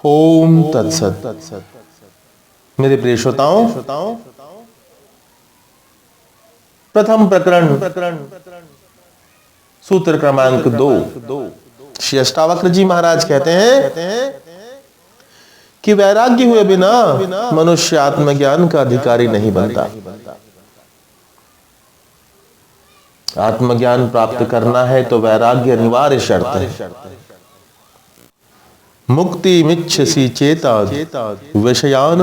ओम तत्सत। मेरे प्रिय श्रोताओं, प्रथम प्रकरण सूत्र क्रमांक 2। श्री अष्टावक्र जी महाराज कहते हैं कि वैराग्य हुए बिना मनुष्य आत्मज्ञान का अधिकारी नहीं बनता। आत्मज्ञान प्राप्त करना है तो वैराग्य अनिवार्य शर्त है। मुक्ति मिच्छसि चेता विषयान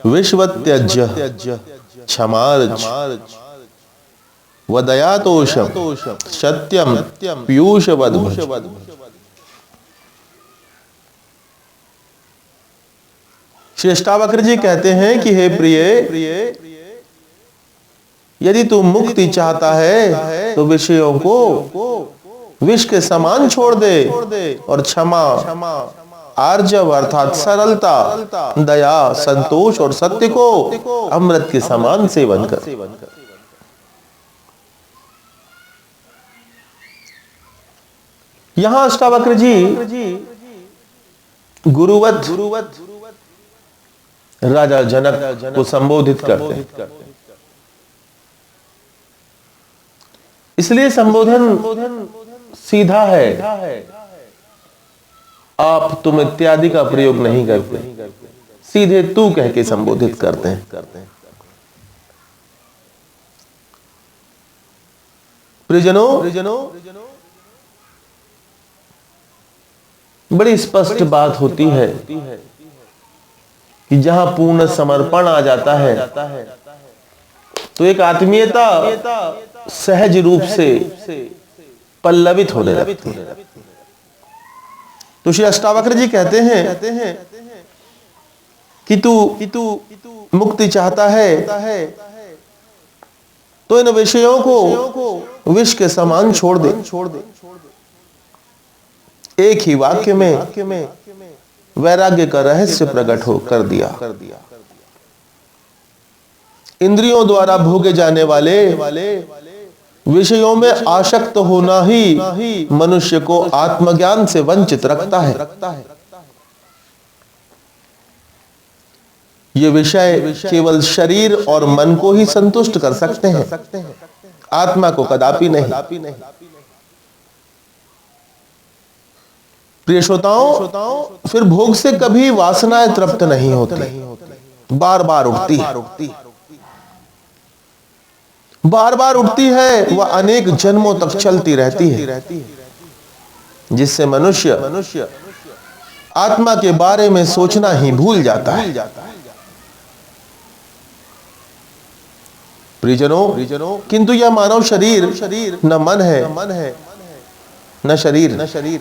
विश्वत्यज्य क्षमार्च वदयातोषम सत्यम पीयूषवद। श्री अष्टावक्र जी कहते हैं कि हे प्रिय, यदि तू मुक्ति चाहता है तो विषयों को विष के समान छोड़ दे और क्षमा, आर्जव अर्थात सरलता, दया, संतोष और सत्य को अमृत के समान सेवन कर। यहां अष्टावक्र जी गुरुवत राजा जनक को संबोधित करते हैं। इसलिए संबोधन सीधा है। आप तुम इत्यादि का प्रयोग नहीं करते, सीधे तू कह के संबोधित करते हैं। प्रियजनों, बड़ी स्पष्ट बात होती है कि जहां पूर्ण समर्पण आ जाता है तो एक आत्मीयता सहज रूप से पल्लवित होने लगती है। तो श्री अष्टावक्र जी कहते हैं कि तू मुक्ति चाहता है तो इन विषयों को विष के समान छोड़ दे। एक ही वाक्य में वैराग्य का रहस्य प्रकट हो कर दिया। इंद्रियों द्वारा भोगे जाने वाले विषयों में आसक्त होना ही मनुष्य को आत्मज्ञान से वंचित रखता है। ये विषय केवल शरीर और मन को ही संतुष्ट कर सकते हैं, आत्मा को कदापि नहीं। प्रिय श्रोताओं, फिर भोग से कभी वासनाएं तृप्त नहीं होती, बार बार उठती है, वह अनेक जन्मों तक चलती रहती है, जिससे मनुष्य आत्मा के बारे में सोचना ही भूल जाता है। प्रियजनों, किंतु यह मानव शरीर न मन है न शरीर,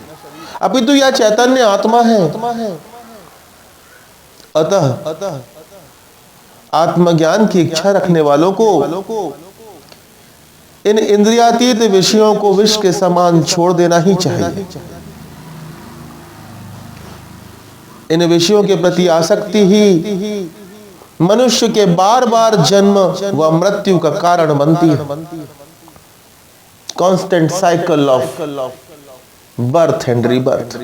अपितु यह चैतन्य आत्मा है। अतः आत्मज्ञान की इच्छा रखने वालों को इन इंद्रियातीत विषयों को विष के समान छोड़ देना ही चाहिए। इन विषयों के प्रति आसक्ति ही मनुष्य के बार बार जन्म व मृत्यु का कारण बनती है। Constant cycle of birth and rebirth.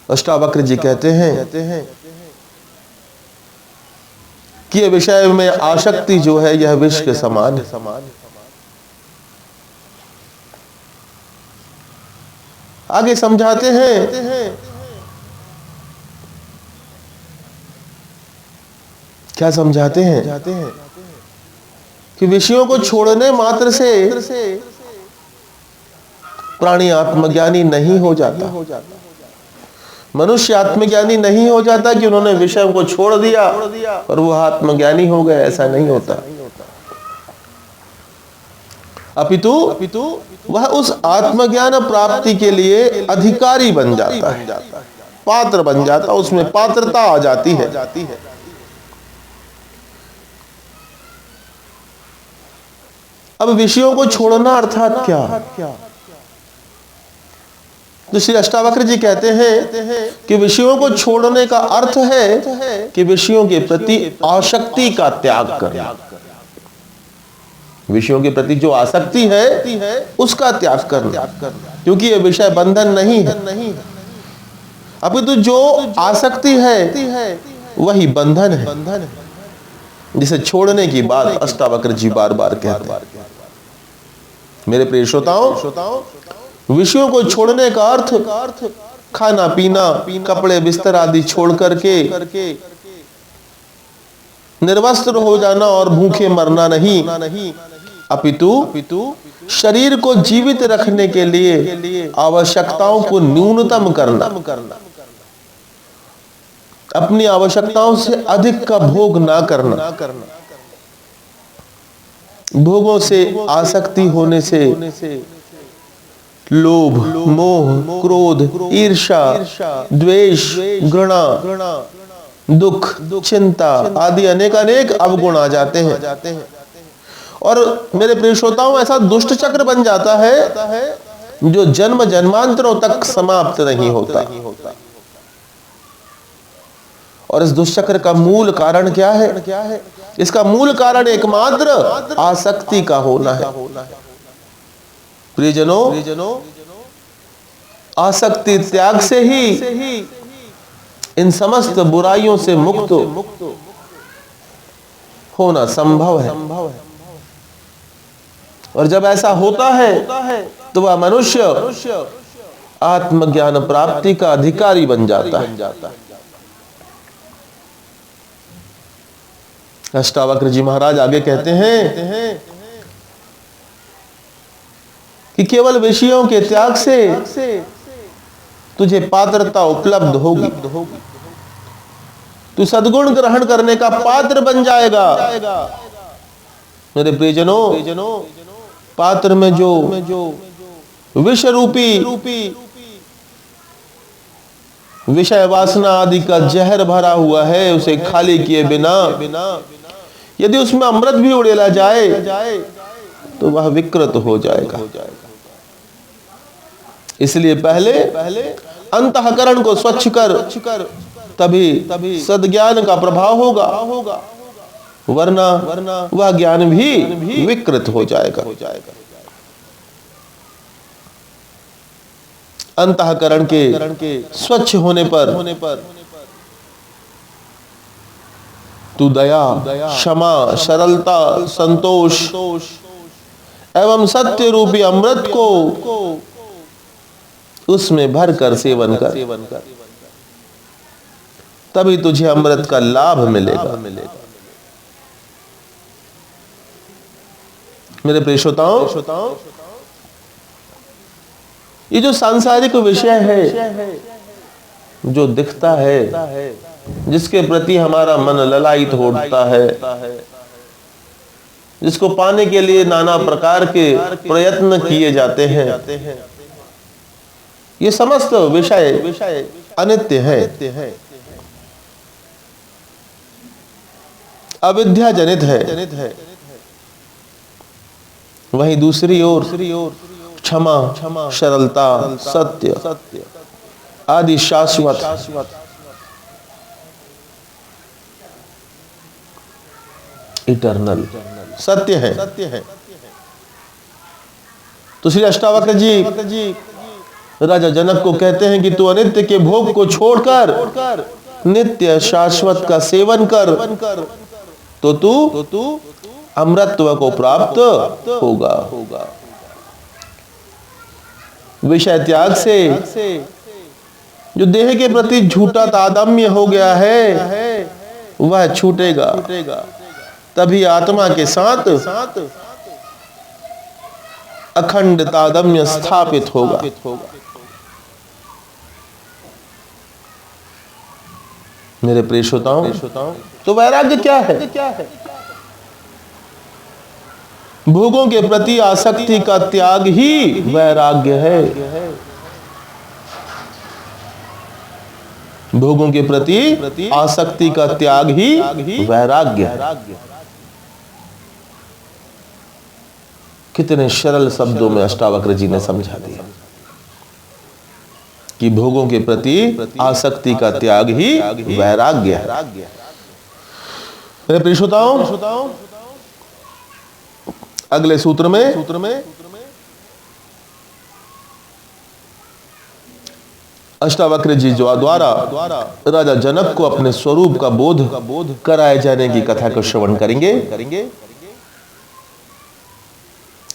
Ashtavakra ji कहते हैं कि यह विषय में आसक्ति जो है यह विष के समान है। आगे समझाते हैं, क्या समझाते हैं कि विषयों को छोड़ने मात्र से प्राणी आत्मज्ञानी नहीं हो जाता। मनुष्य आत्मज्ञानी नहीं हो जाता कि उन्होंने विषयों को छोड़ दिया और वो आत्मज्ञानी हो गए, ऐसा नहीं होता। अपितु वह उस आत्मज्ञान प्राप्ति के लिए अधिकारी बन जाता है, पात्र बन जाता, उसमें पात्रता आ जाती है। अब विषयों को छोड़ना अर्थात क्या? तो श्री अष्टावक्र जी कहते हैं कि विषयों को छोड़ने का अर्थ है कि विषयों के प्रति आसक्ति का त्याग करना। विषयों के प्रति जो आसक्ति है उसका त्याग करना, क्योंकि ये विषय बंधन नहीं है, अपितु जो आसक्ति है वही बंधन है, जिसे छोड़ने की बात अष्टावक्र जी बार बार कहते हैं। मेरे प्रिय श्रोताओं, विषयों को छोड़ने का अर्थ खाना पीना, कपड़े बिस्तर आदि छोड़ करके निर्वस्त्र हो जाना और भूखे मरना नहीं, अपितु शरीर को जीवित रखने के लिए आवश्यकताओं को न्यूनतम करना, अपनी आवश्यकताओं से अधिक का भोग ना करना। भोगों से आसक्ति होने से लोभ, मोह, क्रोध, ईर्ष्या, द्वेष, घृणा, दुख, चिंता आदि अनेक अवगुण आ जाते हैं, और मेरे प्रिय श्रोताओं, ऐसा दुष्ट चक्र बन जाता है जो जन्म जन्मांतरों तक समाप्त नहीं होता। और इस दुष्चक्र का मूल कारण क्या है? इसका मूल कारण एकमात्र आसक्ति का होना है। प्रियजनों, आसक्ति त्याग से ही इन समस्त बुराइयों से मुक्त होना संभव है। और जब ऐसा होता है तो वह मनुष्य आत्मज्ञान प्राप्ति का अधिकारी बन जाता है। अष्टावक्र जी महाराज आगे कहते हैं कि केवल विषयों के त्याग से तुझे पात्रता उपलब्ध होगी, तू सद्गुण ग्रहण करने का पात्र बन जाएगा। मेरे प्रियजनों, पात्र में जो विष रूपी विषय वासना आदि का जहर भरा हुआ है, उसे खाली किए बिना यदि उसमें अमृत भी उड़ेला जाए तो वह विकृत हो जाएगा। इसलिए पहले अंतःकरण को स्वच्छ कर तभी सद्ज्ञान का प्रभाव होगा, वरना वह ज्ञान भी विकृत हो जाएगा। अंतःकरण के स्वच्छ होने पर तू दया, क्षमा, सरलता, संतोष एवं सत्य रूपी अमृत को उसमें भरकर सेवन कर, तभी तुझे अमृत का लाभ मिलेगा। मेरे प्रिय श्रोताओं, ये जो सांसारिक विषय है, जो दिखता है, जिसके प्रति हमारा मन ललायित होता है, जिसको पाने के लिए नाना प्रकार के प्रयत्न किए जाते हैं, ये समस्त विषय अनित्य है, अविद्या जनित है। वहीं दूसरी ओर क्षमा, सरलता, सत्य आदि शाश्वत इटर्नल सत्य है। तो श्री अष्टावक्र जी राजा जनक को कहते हैं कि तू अनित्य के भोग को छोड़कर नित्य शाश्वत का सेवन कर, तो तू अमृतत्व को प्राप्त होगा। विषय त्याग से जो देह के प्रति झूठा तादात्म्य हो गया है, वह छूटेगा, तभी आत्मा के साथ अखंड तादात्म्य स्थापित होगा। मेरे प्रिय श्रोताओं, तो वैराग्य क्या है? भोगों के प्रति आसक्ति का त्याग ही वैराग्य है। भोगों के प्रति आसक्ति का त्याग ही वैराग्य है। कितने सरल शब्दों में अष्टावक्र जी ने समझा दिया कि भोगों के प्रति आसक्ति का त्याग ही वैराग्य है। मेरे प्रिय श्रोताओं, अगले सूत्र में अष्टावक्र जी द्वारा राजा जनक को अपने स्वरूप का बोध कराए जाने की कथा को श्रवण करेंगे।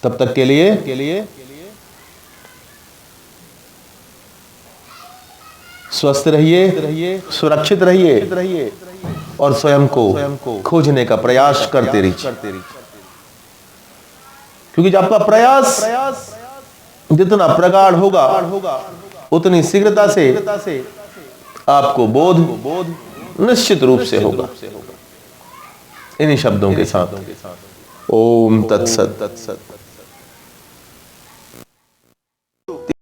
तब तक के लिए स्वस्थ रहिए, सुरक्षित रहिए और स्वयं को खोजने का प्रयास करते रहिए, क्योंकि जब आपका प्रयास जितना प्रगाढ़ होगा उतनी शीघ्रता से आपको बोध निश्चित रूप से होगा। इन्हीं शब्दों के साथ ओम तत्सत।